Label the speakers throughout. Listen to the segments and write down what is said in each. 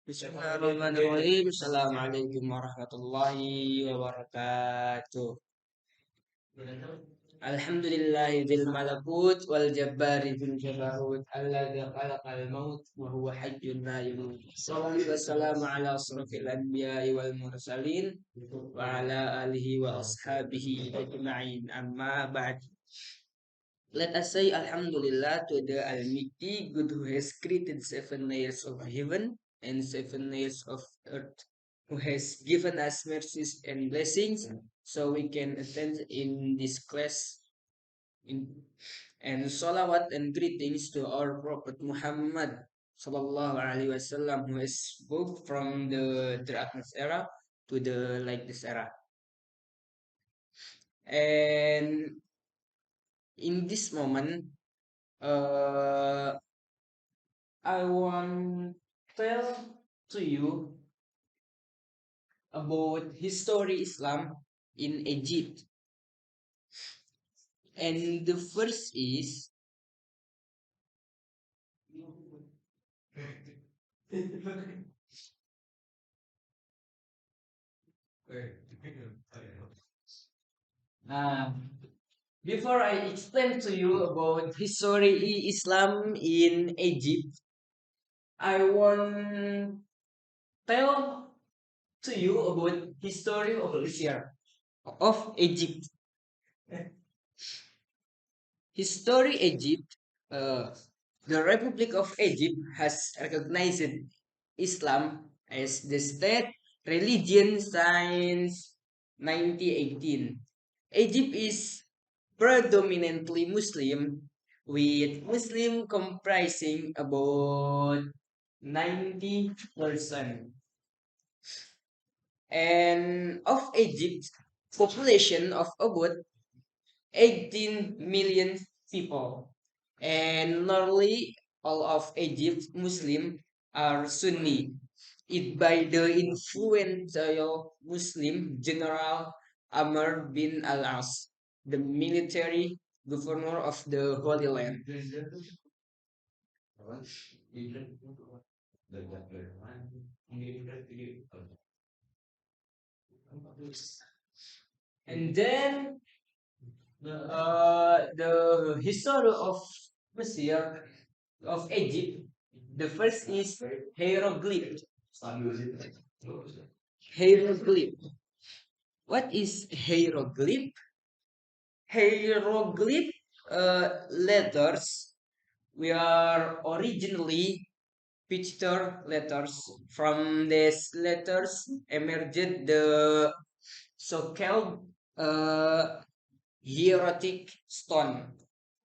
Speaker 1: Bismillahirrahmanirrahim. Assalamualaikum warahmatullahi wabarakatuh. Alhamdulillahi dzil malakut wal jabbari dzil jabarut alladzi khalaqal maut wa huwa hayyun la yamut. Shallallahu wassalamu ala asrofil anbiya'i wal mursalin wa ala alihi wa ashabihi ajma'in. Amma ba'd. Let us say Alhamdulillah to the Almighty God who has created 7 layers of heaven and 7 layers of earth, who has given us mercies and blessings so we can attend in this class. In, and salawat and greetings to our Prophet Muhammad Sallallahu Alaihi Wasallam, who has spoke from the darkness era to the lightness era. And in this moment, uh, I want tell to you about history Islam in Egypt. And the first is uh, before I explain to you about history Islam in Egypt, I want tell to you about history of Asia of Egypt. History Egypt, the Republic of Egypt has recognized Islam as the state religion since 1918. Egypt is predominantly Muslim, with Muslim comprising about 90%. And of Egypt's population of about 18 million people. And nearly all of Egypt's Muslim are Sunni, it by the influential Muslim general Amr bin al-As, the military governor of the Holy Land. And then the history of Mesir, of Egypt, the first is hieroglyph. Hieroglyph. What is hieroglyph? Hieroglyph letters were originally picture letters. From these letters emerged the so-called hieroglyphic stone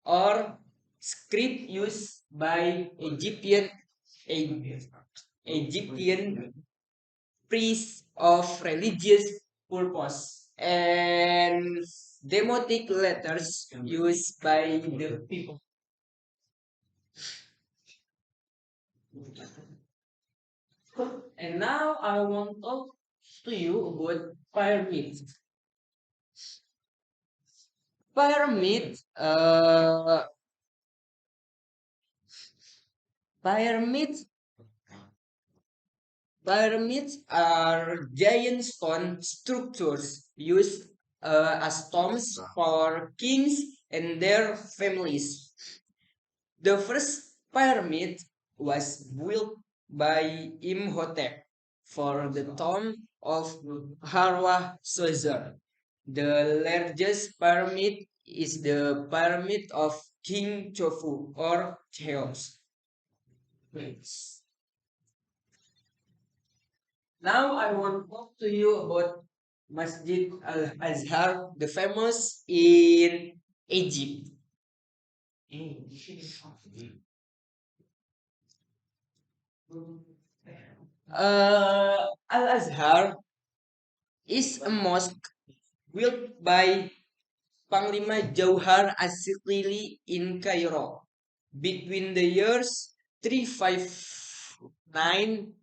Speaker 1: or script used by Egyptian priests of religious purpose and demotic letters used by the people. And now I want to talk to you about pyramid. Pyramid, pyramid Pyramids are giant stone structures used as tombs for kings and their families. The first pyramid was built by Imhotep for the tomb of Harwa Caesar. The largest pyramid is the pyramid of King Chofu or Cheops. Now I want to talk to you about Masjid Al Azhar, the famous in Egypt. Al Azhar is a mosque built by Panglima Jauhar Asikili in Cairo between the years 359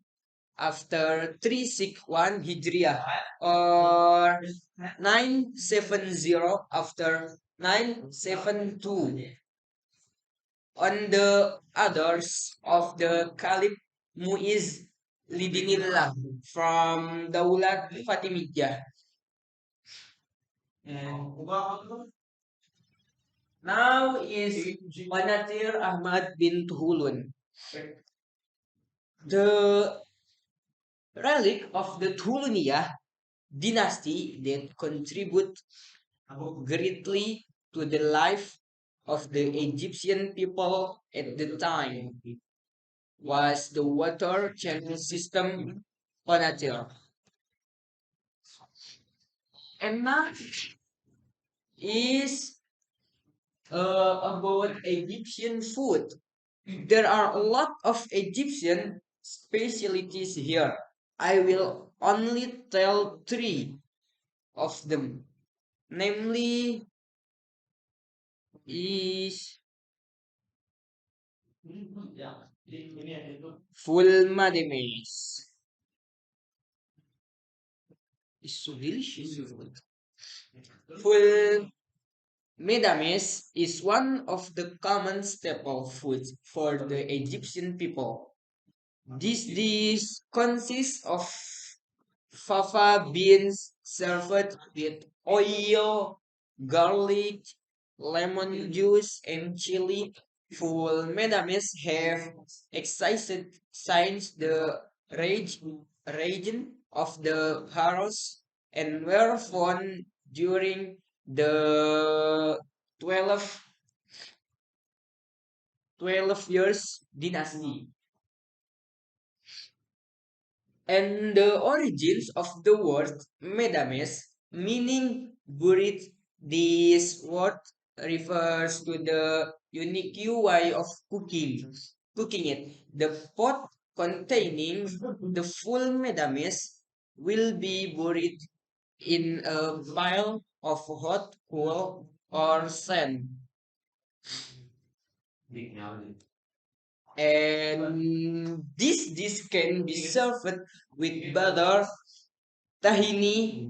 Speaker 1: after 361 Hijriah or 970 after 972 on the others of the Caliph Muiz Lidinillah from Daulat Fatimiyah. And now is Manatir Ahmad bin Tuhulun, the relic of the Tuhuluniyah dynasty that contribute greatly to the life of the Egyptian people at the time was the water channel system Panatir. And now is about Egyptian food. There are a lot of Egyptian specialties here. I will only tell three of them. Namely, is full madames. It's so delicious. Full medames is one of the common staple foods for the Egyptian people. This dish consists of fava beans served with oil, garlic, lemon juice, and chili. Full medames have excised since the rage, region of the Pharaohs and were found during the 12, 12 years dynasty. And the origins of the word medames, meaning buried, this word refers to the unique way of cooking it. The pot containing the full medames will be buried in a pile of hot coal or sand. And this can be served with butter, tahini,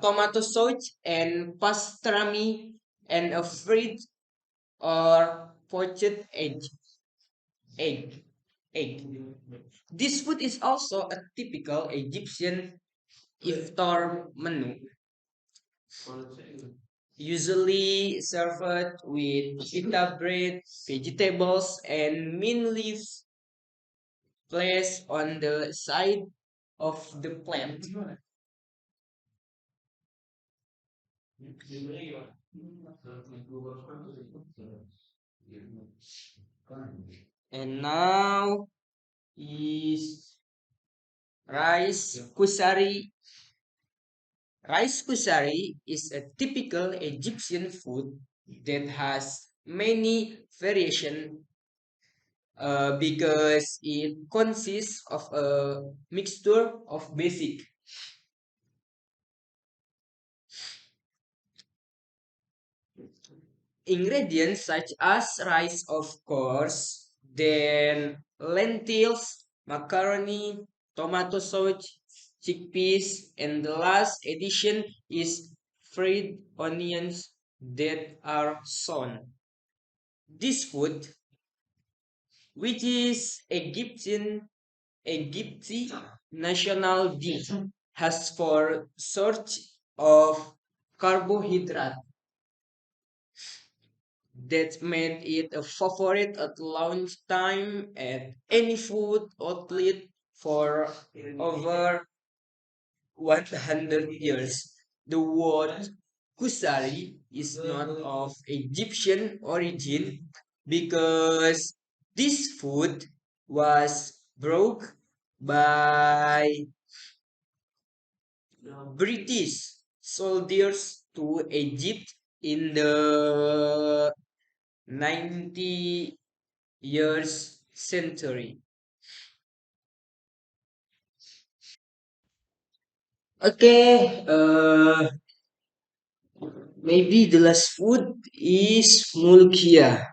Speaker 1: tomato sauce, and pastrami, and a fried or poached egg. Egg. This food is also a typical Egyptian iftar menu, usually served with pita bread, vegetables, and mint leaves placed on the side of the plant. And now is rice kusari. Rice kusari is a typical Egyptian food that has many variations because it consists of a mixture of basic ingredients such as rice, of course, then lentils, macaroni, tomato sauce, chickpeas, and the last addition is fried onions that are sown. This food, which is Egypti national dish, has four sorts of carbohydrate that made it a favorite at launch time at any food outlet for over 100 years. The word kusari is not of Egyptian origin because this food was brought by British soldiers to Egypt in the 90 years century. Okay, maybe the last food is mulkia.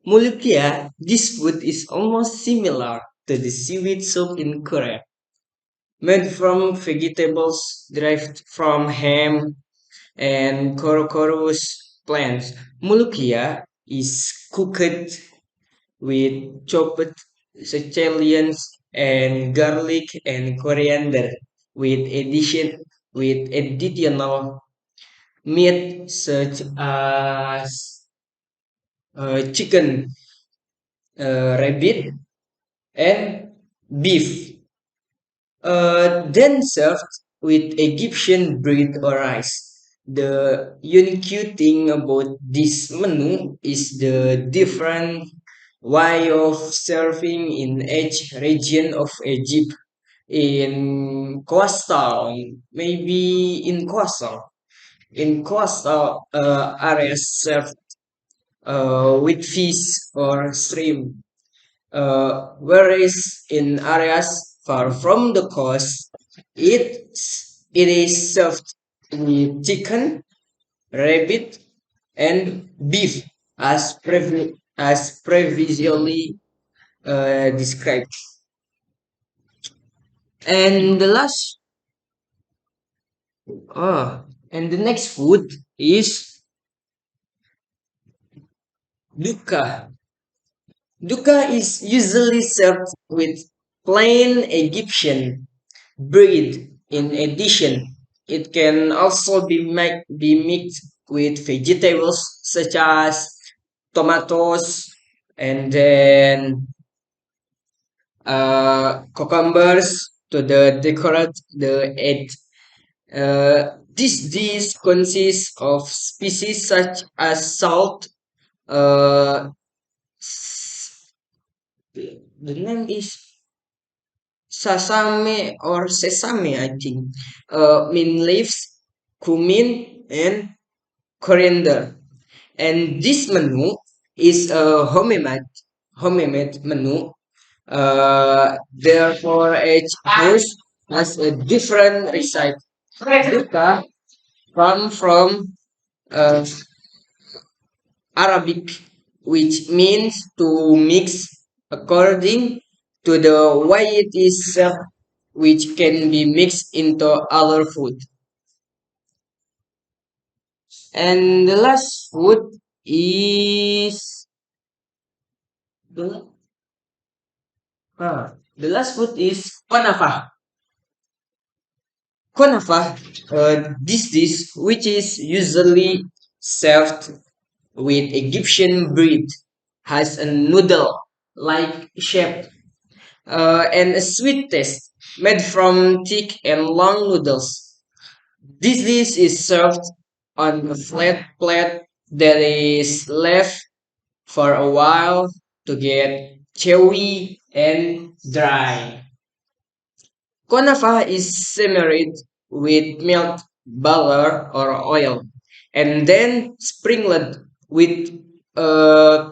Speaker 1: Mulkia, this food is almost similar to the seaweed soup in Korea, made from vegetables derived from ham and corocorus plants. Mulkia is cooked with chopped scallions, and garlic and coriander with additional meat such as chicken, rabbit, and beef. Then served with Egyptian bread or rice. The unique thing about this menu is the different way of serving in each region of Egypt. In coastal, maybe in coastal areas served with fish or shrimp, whereas in areas far from the coast, it is served with chicken, rabbit, and beef, as previously described. And the last, and the next food is duka. Duka is usually served with plain Egyptian bread. In addition, it can also be mixed with vegetables such as tomatoes and then cucumbers to decorate the egg. This dish consists of species such as salt. S- the name is sesame, I think. Mint leaves, cumin, and coriander. And this menu is a homemade menu. Therefore, each house has a different recipe. Dukkha come from uh, Arabic, which means to mix according to the way it is served, which can be mixed into other food. And the last food is the, the last food is panafa. Kunafa, this dish, which is usually served with Egyptian bread, has a noodle-like shape and a sweet taste, made from thick and long noodles. This dish is served on a flat plate that is left for a while to get chewy and dry. Kunafa is simmered with milk, butter, or oil, and then sprinkled with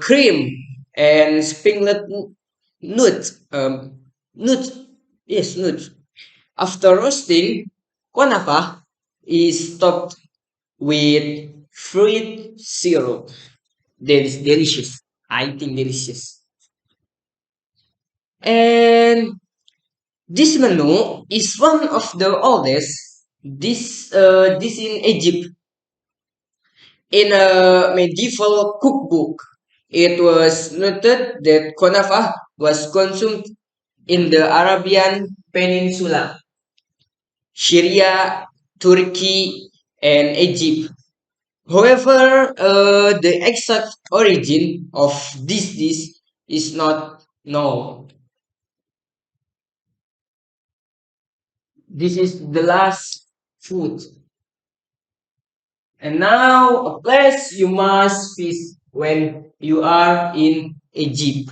Speaker 1: cream and sprinkled nut. Nut, yes, nut. After roasting, kunafa is topped with fruit syrup. That is delicious. I think delicious. And this menu is one of the oldest this in Egypt in a medieval cookbook. It was noted that konafah was consumed in the Arabian Peninsula, Syria, Turkey, and Egypt. However, the exact origin of this dish is not known. This is the last food. And now, a place you must visit when you are in Egypt.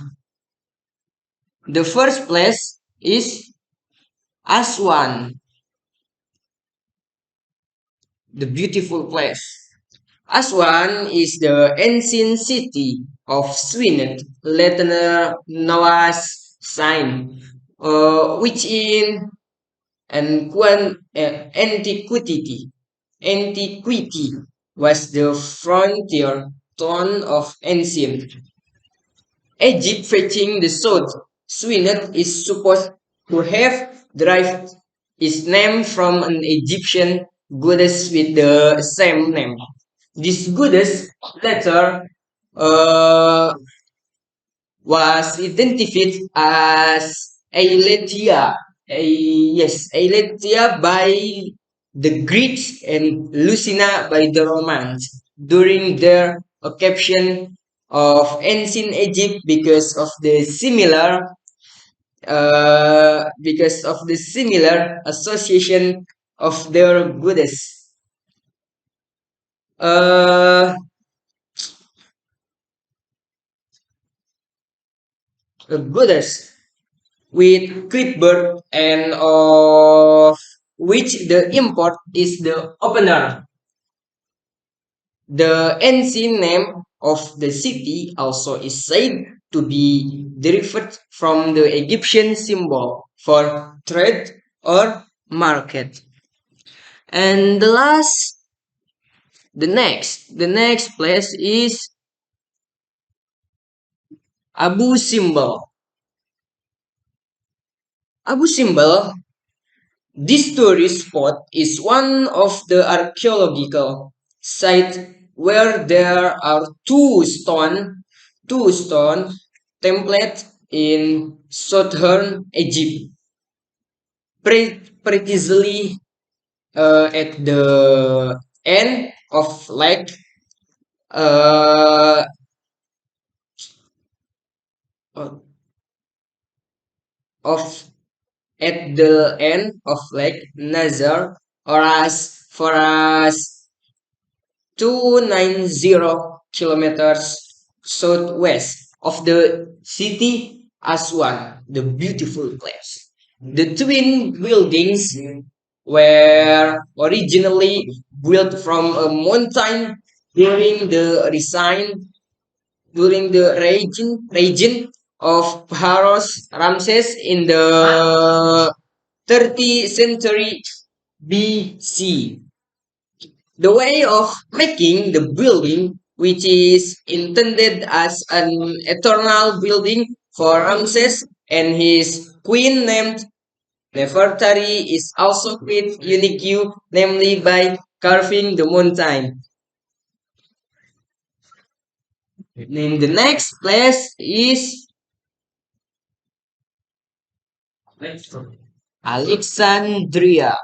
Speaker 1: The first place is Aswan, the beautiful place. Aswan is the ancient city of Swinnet, later known as Sign, which in antiquity was the frontier town of ancient Egypt facing the south. Swinnet is supposed to have derived its name from an Egyptian goddess with the same name. This goddess later uh, was identified as Aletheia. Aletheia by the Greeks and Lucina by the Romans during their occupation of ancient Egypt because of the similar association of their goddess. Uh, Goddess with clipboard and of which the import is the opener. The ancient name of the city also is said to be derived from the Egyptian symbol for trade or market. And the next place is Abu Simbel. Abu Simbel. This tourist spot is one of the archaeological sites where there are two stone templates in southern Egypt, precisely at the end of uh, of at the end of Lake Nazar, or as far as 290 kilometers southwest of the city Aswan, the beautiful place. The twin buildings were originally built from a mountain during the resign during the region of Pharaoh Ramses in the 30th century BC. The way of making the building, which is intended as an eternal building for Ramses and his queen named Nefertari, is also quite unique, namely by carving the mountain. And the next place is Alexandria.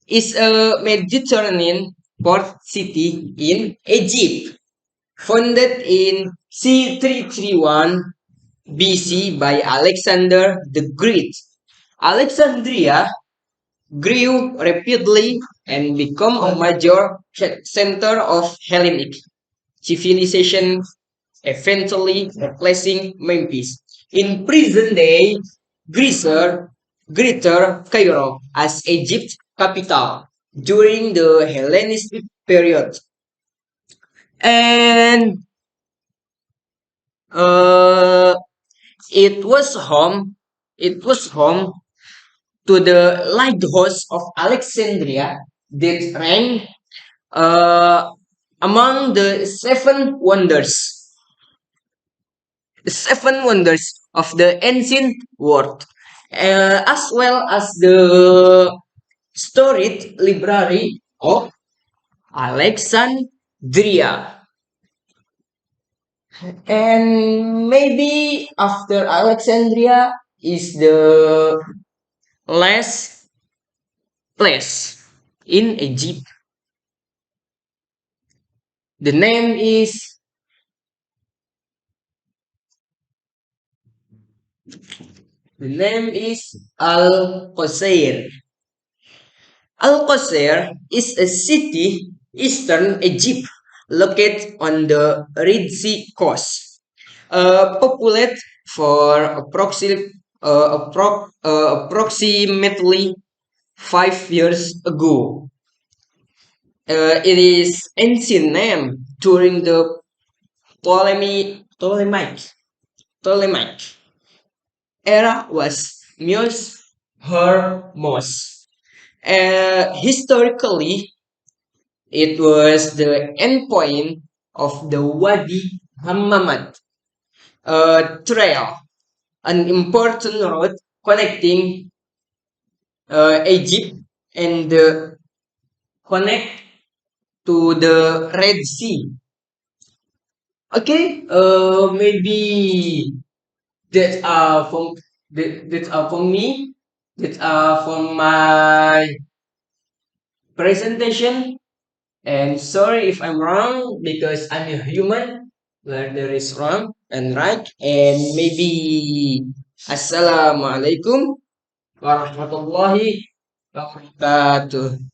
Speaker 1: Is a Mediterranean port city in Egypt, founded in C331 BC by Alexander the Great. Alexandria grew rapidly and became a major center of Hellenic civilization, eventually replacing Memphis. In present day Greater Cairo as Egypt's capital during the Hellenistic period. And uh, it was home it was home to the lighthouse of Alexandria that ranked uh, among the seven wonders of the ancient world, as well as the storied library of Alexandria. And maybe after Alexandria is the last place in Egypt. The name is the name is Al Qusayr. Al Qusayr is a city eastern Egypt located on the Red Sea coast. Populated for approximately 5 years ago. It is ancient name during the Ptolemaic era was Muse Hermos. Historically, it was the endpoint of the Wadi Hammamat trail, an important road connecting Egypt and the connect to the Red Sea. Okay, maybe that's from that's from me. That's from my presentation. And sorry if I'm wrong because I'm a human where there is wrong and right. And maybe Assalamualaikum warahmatullahi wabarakatuh.